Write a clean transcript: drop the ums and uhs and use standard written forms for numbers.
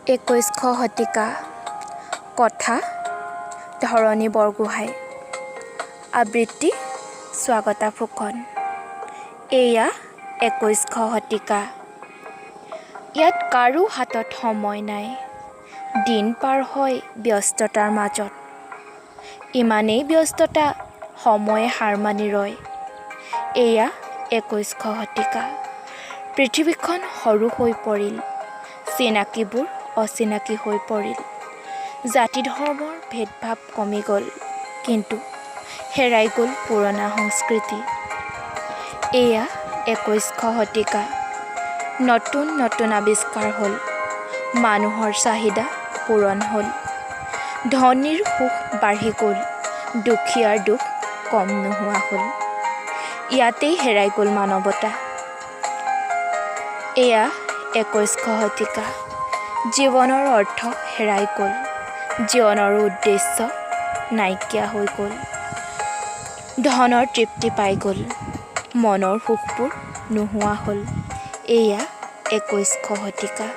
21শ শতিকা কথা ধৰণী বৰগোহাঁই আবৃত্তি স্বাগতা ফুকন। এয়া 21শ শতিকা। ইয়াত কাৰো হাতত সময় নাই, দিন পাৰ হয় ব্যস্ততাৰ মাজত। ইমানেই ব্যস্ততা সময়ে হাৰ মানি ৰয়। এয়া 21শ শতিকা। পৃথিৱীখন সৰু হৈ পৰিল, চিনাকিবোৰ অচিনাকি হৈ পৰিল। জাতি ধৰ্মৰ ভেদভাৱ কমি গ'ল, কিন্তু হেৰাই গ'ল পুৰণা সংস্কৃতি। এয়া 21শ শতিকা। নতুন নতুন আৱিষ্কাৰ হ'ল, মানুহৰ চাহিদা পূৰণ হ'ল। ধনীৰ সুখ বাঢ়ি গ'ল, দুখীয়াৰ দুখ কম নোহোৱা হ'ল। ইয়াতেই হেৰাই গ'ল মানৱতা। এয়া 21শ শতিকা। জীৱনৰ অৰ্থ হেৰাই গ'ল, জীৱনৰ উদ্দেশ্য নাইকিয়া হৈ গ'ল। ধনৰ তৃপ্তি পাই গ'ল, মনৰ সুখবোৰ নোহোৱা হ'ল। এয়া 21শ শতিকা।